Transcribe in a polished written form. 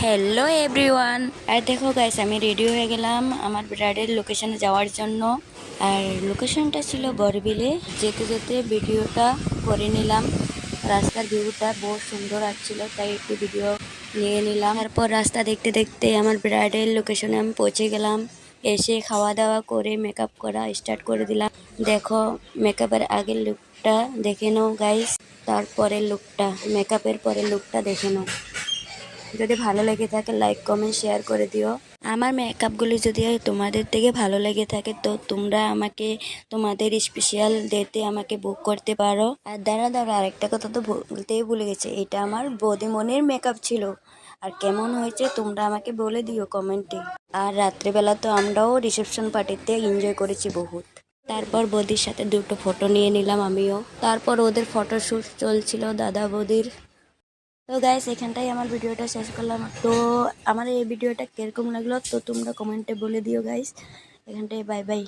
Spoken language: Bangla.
Hello everyone. আর দেখো গাইস, আমি রেডি হয়ে গেলাম আমার ব্রাইডের লোকেশনে যাওয়ার জন্য। আর লোকেশনটা ছিল বরবিলে। যেতে যেতে ভিডিওটা করে নিলাম। রাস্তার ভিউটা বহুত সুন্দর আসছিল, তাই একটু ভিডিও নিয়ে নিলাম। তারপর রাস্তা দেখতে দেখতে আমার ব্রাইডের লোকেশনে আমি পৌঁছে গেলাম। এসে খাওয়া দাওয়া করে মেকআপ করা স্টার্ট করে দিলাম। দেখো, মেকআপের আগের লুকটা দেখে নাও গাইস, তারপরের লুকটা, মেকআপের পরের লুকটা দেখে নাও। যদি ভালো লেগে থাকে লাইক কমেন্ট শেয়ার করে দিও। আমার মেকআপগুলি যদি তোমাদের থেকে ভালো লেগে থাকে তো তোমরা আমাকে তোমাদের স্পেশাল ডেতে আমাকে বুক করতে পারো। আর দাঁড়া আরেকটা কথা তো বলতেই ভুলে গেছে, এটা আমার বৌদিমণির মেকআপ ছিল। আর কেমন হয়েছে তোমরা আমাকে বলে দিও কমেন্টে। আর রাত্রেবেলা তো আমরাও রিসেপশন পার্টিতে এনজয় করেছি বহুত। তারপর বৌদির সাথে দুটো ফটো নিয়ে নিলাম আমিও। তারপর ওদের ফটোশ্যুট চলছিল দাদা বৌদির। তো গাইস, এখানটাই আমার ভিডিওটা শেষ করলাম। তো আমার এই ভিডিওটা কিরকম লাগলো তো তোমরা কমেন্টে বলে দিও গাইস। এখানটাই bye bye.